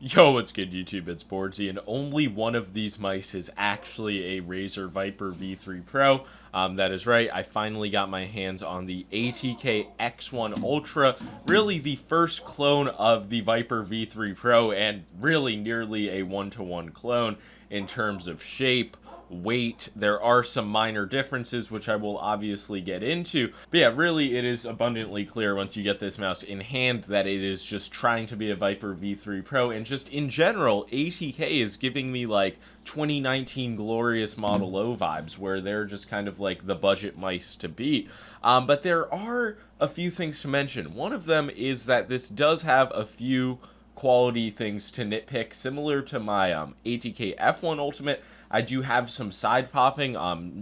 Yo, what's good, YouTube? It's boardzy, and only one of these mice is actually a Razer Viper V3 Pro. That is right, I finally got my hands on the ATK X1 Ultra, really the first clone of the Viper V3 Pro, and really nearly a one-to-one clone in terms of shape, weight. There are some minor differences which I will obviously get into, but yeah, really it is abundantly clear once you get this mouse in hand that it is just trying to be a Viper V3 Pro, and just in general ATK is giving me like 2019 glorious Model O vibes, where they're just kind of like the budget mice to beat. But there are a few things to mention. One of them is that this does have a few quality things to nitpick, similar to my ATK F1 Ultimate. I do have some side popping,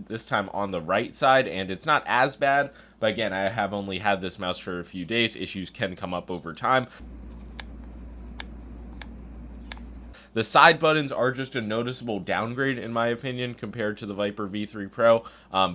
this time on the right side, and it's not as bad, but again, I have only had this mouse for a few days. Issues can come up over time. The side buttons are just a noticeable downgrade, in my opinion, compared to the Viper V3 Pro.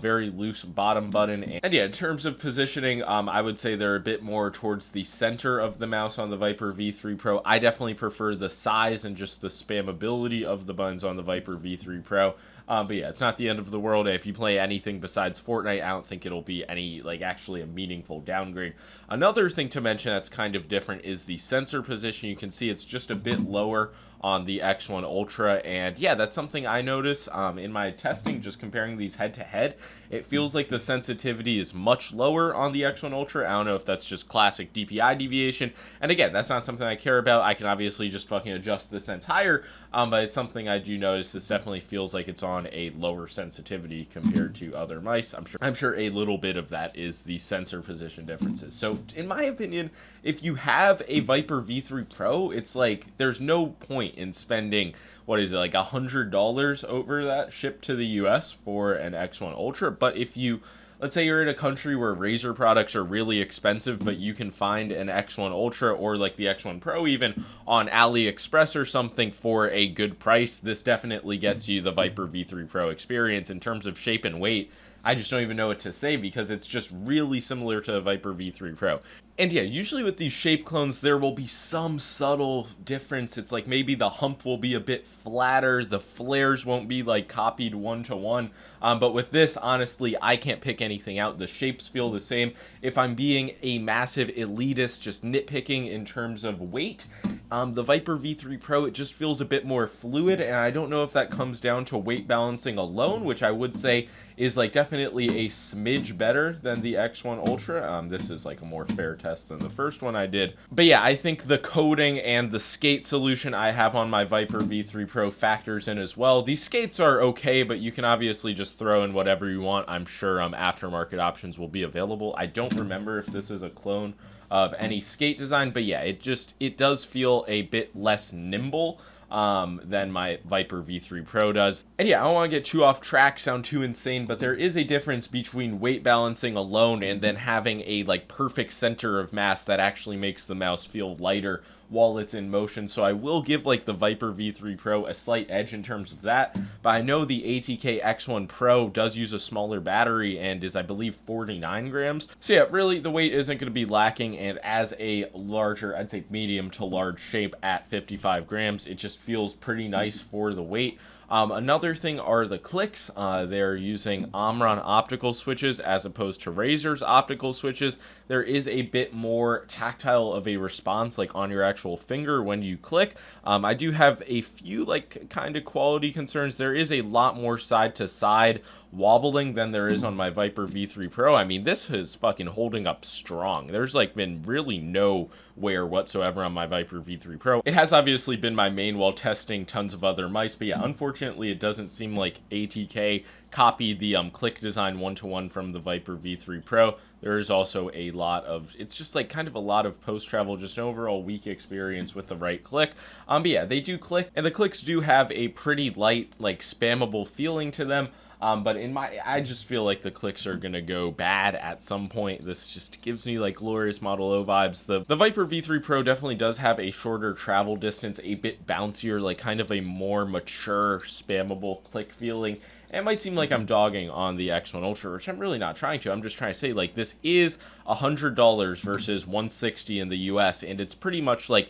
Very loose bottom button. And yeah, in terms of positioning, I would say they're a bit more towards the center of the mouse on the Viper V3 Pro. I definitely prefer the size and just the spammability of the buttons on the Viper V3 Pro. But yeah, it's not the end of the world. If you play anything besides Fortnite, I don't think it'll be any, like, actually a meaningful downgrade. Another thing to mention that's kind of different is the sensor position. You can see it's just a bit lower on the X1 Ultra, and yeah, that's something I notice in my testing, just comparing these head to head. It feels like the sensitivity is much lower on the X1 Ultra. I don't know if that's just classic DPI deviation, and again, that's not something I care about. I can obviously just fucking adjust the sense higher, but it's something I do notice. This definitely feels like it's on a lower sensitivity compared to other mice. I'm sure a little bit of that is the sensor position differences. So in my opinion, if you have a Viper V3 Pro, it's like there's no point in spending, what is it, like $100 over that shipped to the US for an X1 Ultra. But if you, let's say you're in a country where Razer products are really expensive, but you can find an X1 Ultra or like the X1 Pro even on AliExpress or something for a good price, this definitely gets you the Viper V3 Pro experience. In terms of shape and weight, I just don't even know what to say, because it's just really similar to a Viper V3 Pro. And yeah, usually with these shape clones, there will be some subtle difference. It's like maybe the hump will be a bit flatter, the flares won't be like copied one-to-one. But with this, honestly, I can't pick anything out. The shapes feel the same. If I'm being a massive elitist, just nitpicking in terms of weight, the Viper V3 Pro, it just feels a bit more fluid, and I don't know if that comes down to weight balancing alone, which I would say is like definitely a smidge better than the X1 Ultra. This is like a more fair test than the first one I did. But yeah, I think the coating and the skate solution I have on my Viper V3 Pro factors in as well. These skates are okay, but you can obviously just throw in whatever you want. I'm sure aftermarket options will be available. I don't remember if this is a clone of any skate design, but yeah, it does feel a bit less nimble than my Viper V3 Pro does. And yeah, I don't want to get too off track, sound too insane, but there is a difference between weight balancing alone and then having a like perfect center of mass that actually makes the mouse feel lighter while it's in motion. So I will give like the Viper V3 Pro a slight edge in terms of that, but I know the ATK X1 Pro does use a smaller battery and is, I believe, 49 grams. So yeah, really the weight isn't going to be lacking, and as a larger, I'd say medium to large shape at 55 grams, it just feels pretty nice for the weight. Another thing are the clicks. They're using Omron optical switches as opposed to Razer's optical switches. There is a bit more tactile of a response, like on your actual finger when you click. I do have a few like kind of quality concerns. There is a lot more side to side wobbling than there is on my Viper V3 Pro. I mean, this is fucking holding up strong. There's like been really no wear whatsoever on my Viper V3 Pro. It has obviously been my main while testing tons of other mice, but yeah, unfortunately it doesn't seem like ATK copied the click design one-to-one from the Viper V3 Pro. There is also a lot of, it's just like kind of a lot of post-travel, just an overall weak experience with the right click. But yeah, they do click, and the clicks do have a pretty light, like spammable feeling to them. But I just feel like the clicks are gonna go bad at some point. This just gives me like glorious Model O vibes. The Viper V3 Pro definitely does have a shorter travel distance, a bit bouncier, like kind of a more mature, spammable click feeling. It might seem like I'm dogging on the X1 Ultra, which I'm really not trying to. I'm just trying to say, like, this is $100 versus $160 in the US, and it's pretty much like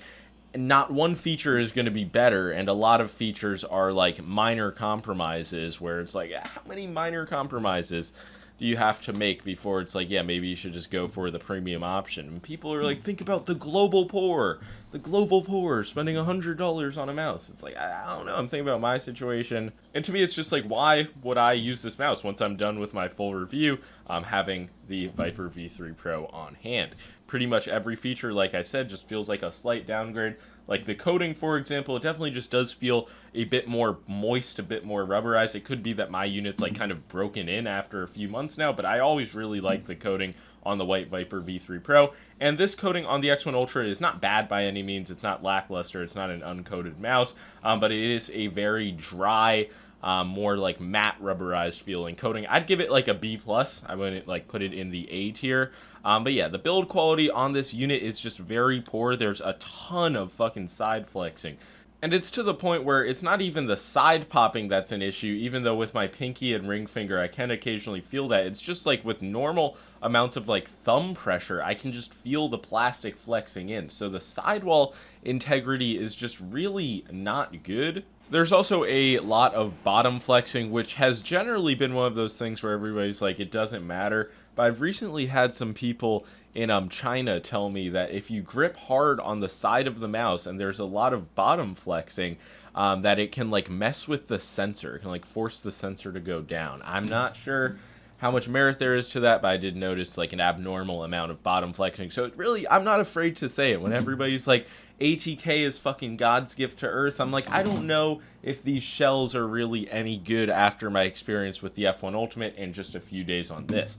not one feature is going to be better, and a lot of features are like minor compromises where it's like, how many minor compromises do you have to make before it's like, yeah, maybe you should just go for the premium option? And people are like, think about the global poor spending $100 on a mouse. It's like, I don't know, I'm thinking about my situation, and to me it's just like, why would I use this mouse once I'm done with my full review, having the Viper V3 Pro on hand? Pretty much every feature, like I said, just feels like a slight downgrade. Like the coating, for example, it definitely just does feel a bit more moist, a bit more rubberized. It could be that my unit's like kind of broken in after a few months now, but I always really like the coating on the white Viper V3 Pro. And this coating on the X1 Ultra is not bad by any means. It's not lackluster. It's not an uncoated mouse, but it is a very dry, more like matte rubberized feeling coating. I'd give it like a B+. I wouldn't like put it in the A tier. But yeah, the build quality on this unit is just very poor. There's a ton of fucking side flexing. And it's to the point where it's not even the side popping that's an issue, even though with my pinky and ring finger I can occasionally feel that. It's just like with normal amounts of like thumb pressure, I can just feel the plastic flexing in. So the sidewall integrity is just really not good. There's also a lot of bottom flexing, which has generally been one of those things where everybody's like, it doesn't matter. But I've recently had some people in China tell me that if you grip hard on the side of the mouse and there's a lot of bottom flexing, that it can like mess with the sensor. It can like force the sensor to go down. I'm not sure how much merit there is to that, but I did notice like an abnormal amount of bottom flexing. So it really, I'm not afraid to say it. When everybody's like, ATK is fucking God's gift to Earth, I'm like, I don't know if these shells are really any good after my experience with the F1 Ultimate and just a few days on this.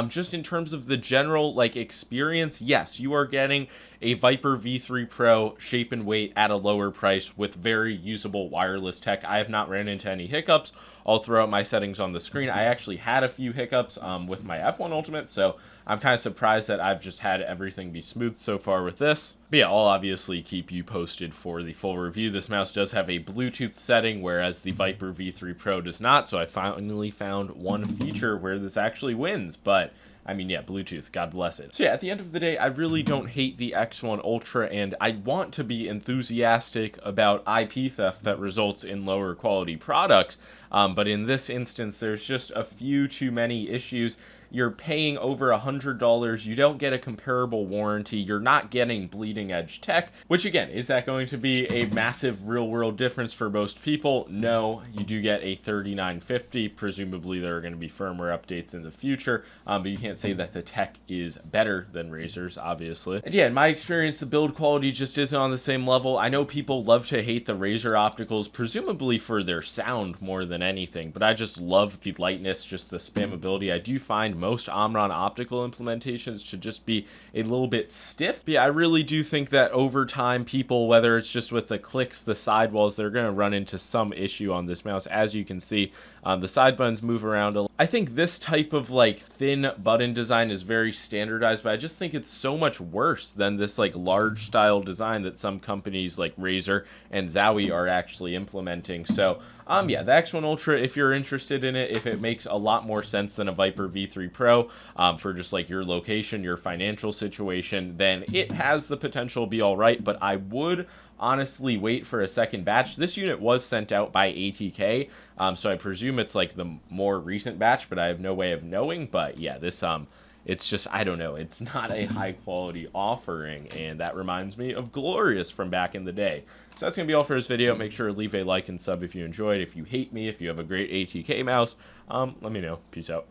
Just in terms of the general like experience, yes, you are getting a Viper V3 Pro shape and weight at a lower price with very usable wireless tech. I have not ran into any hiccups all throughout my settings on the screen. I actually had a few hiccups with my F1 Ultimate, so I'm kind of surprised that I've just had everything be smooth so far with this. But yeah, I'll obviously keep you posted for the full review. This mouse does have a Bluetooth setting, whereas the Viper V3 Pro does not, so I finally found one feature where this actually wins. But I mean, yeah, Bluetooth, God bless it. So yeah, at the end of the day, I really don't hate the X1 Ultra, and I want to be enthusiastic about IP theft that results in lower quality products. But in this instance, there's just a few too many issues. You're paying over $100, you don't get a comparable warranty, you're not getting bleeding edge tech, which again, is that going to be a massive real world difference for most people? No, you do get a 3950, presumably there are going to be firmware updates in the future, but you can't say that the tech is better than Razer's, obviously. And yeah, in my experience, the build quality just isn't on the same level. I know people love to hate the Razer opticals, presumably for their sound more than anything, but I just love the lightness, just the spammability. I do find most Omron optical implementations to just be a little bit stiff. But yeah, I really do think that over time, people, whether it's just with the clicks, the sidewalls, they're going to run into some issue on this mouse. As you can see, the side buttons move around a lot. I think this type of like thin button design is very standardized, but I just think it's so much worse than this like large style design that some companies like Razer and Zowie are actually implementing. So yeah, the X1 Ultra, if you're interested in it, if it makes a lot more sense than a Viper V3 Pro for just like your location, your financial situation, then it has the potential to be all right, but I would honestly wait for a second batch. This unit was sent out by ATK, so I presume it's like the more recent batch, but I have no way of knowing. But yeah, this it's just, I don't know, it's not a high quality offering, and that reminds me of Glorious from back in the day. So that's gonna be all for this video. Make sure to leave a like and sub if you enjoyed. If you hate me, if you have a great ATK mouse, let me know. Peace out.